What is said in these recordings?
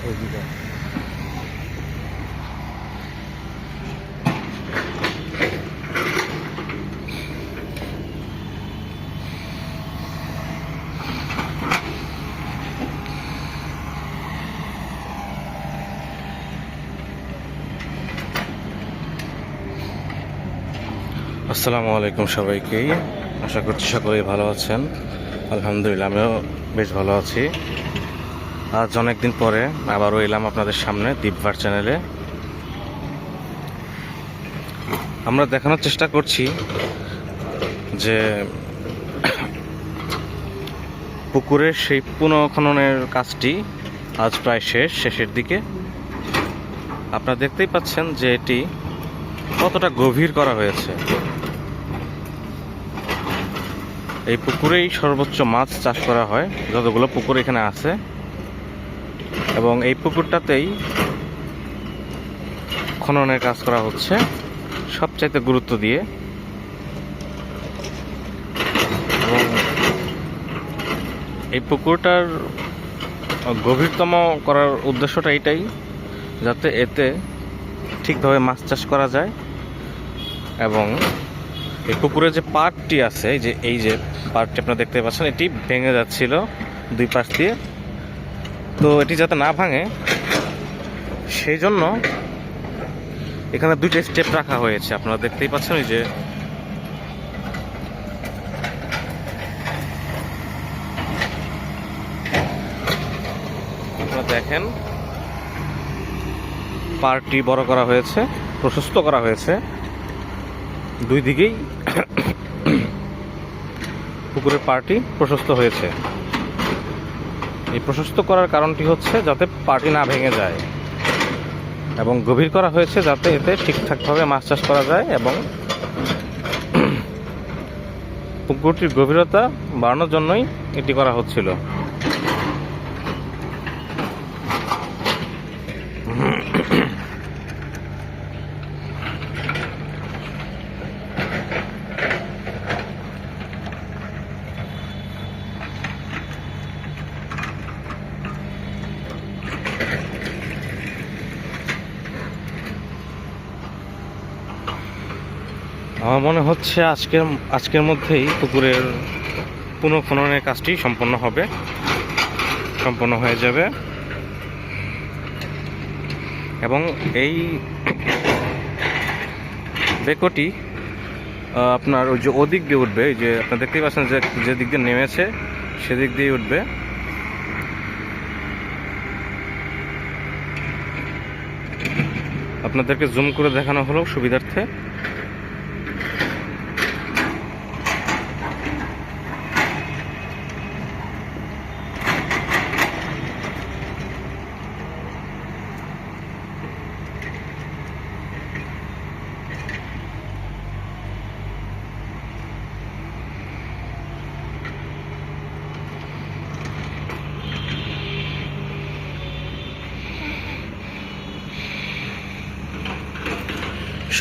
আসসালামু আলাইকুম সবাইকেই। আশা করছি সকলেই ভালো আছেন। আলহামদুলিল্লাহ আমিও বেশ ভালো আছি। আজ অনেকদিন পরে আবারও এলাম আপনাদের সামনে দীপভার চ্যানেলে। আমরা দেখানোর চেষ্টা করছি যে পুকুরের সেই পুনঃখননের কাজটি আজ প্রায় শেষের দিকে। আপনারা দেখতেই পাচ্ছেন যে এটি কতটা গভীর করা হয়েছে। এই পুকুরেই সর্বোচ্চ মাছ চাষ করা হয়, যতগুলো পুকুর এখানে আছে, এবং এই পুকুরটাতেই খননের কাজ করা হচ্ছে সবচাইতে গুরুত্ব দিয়ে। এবং এই পুকুরটার গভীরতম করার উদ্দেশ্যটা এটাই, যাতে এতে ঠিকভাবে মাছ চাষ করা যায়। এবং এই পুকুরের যে পাড়টি আছে, এই যে পাড়টি আপনারা দেখতে পাচ্ছেন, এটি ভেঙে যাচ্ছিল দুই পাশ দিয়ে। তো এটি যাতে না ভাঙে সেই জন্য এখানে দুইটা স্টেপ রাখা হয়েছে। আপনারা দেখতেই পাচ্ছেন এই যে আপনারা দেখেন, পাড়টি বড় করা হয়েছে, প্রশস্ত করা হয়েছে দুই দিকেই। পুকুরের পাড়টি প্রশস্ত হয়েছে। এই প্রশস্ত করার কারণটি হচ্ছে যাতে পাড়টি না ভেঙে যায়, এবং গভীর করা হয়েছে যাতে এতে ঠিকঠাকভাবে মাছ চাষ করা যায় এবং পুকুরটির গভীরতা বাড়ানোর জন্যই এটি করা হচ্ছিল। আমার মনে হচ্ছে আজকের মধ্যেই পুকুরের পুনঃখননের কাজটি সম্পন্ন হয়ে যাবে। এবং এই বেকটি আপনার ওই যে ওদিক দিয়ে উঠবে, যে আপনারা দেখতেই পাচ্ছেন যে দিক দিয়ে নেমেছে সেদিক দিয়ে উঠবে। আপনাদেরকে জুম করে দেখানো হলো সুবিধার্থে।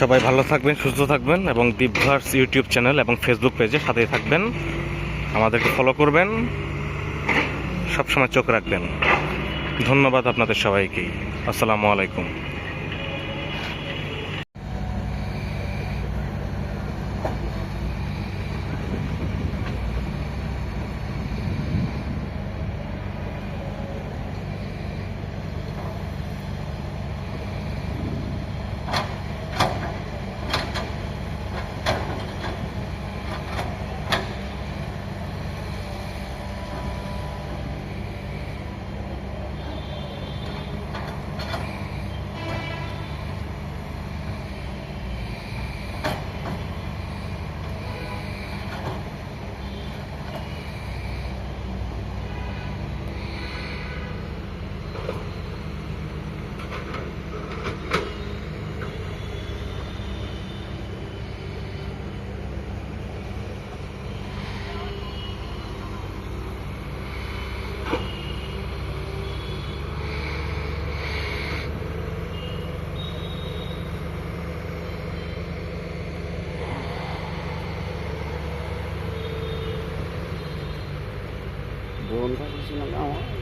সবাই ভালো থাকবেন, সুস্থ থাকবেন, এবং দীপভার্স ইউটিউব চ্যানেল এবং ফেসবুক পেজে সাথেই থাকবেন। আমাদেরকে ফলো করবেন, সবসময় চোখ রাখবেন। ধন্যবাদ আপনাদের সবাইকেই। আসসালামু আলাইকুম। বোন থাকছে না আমার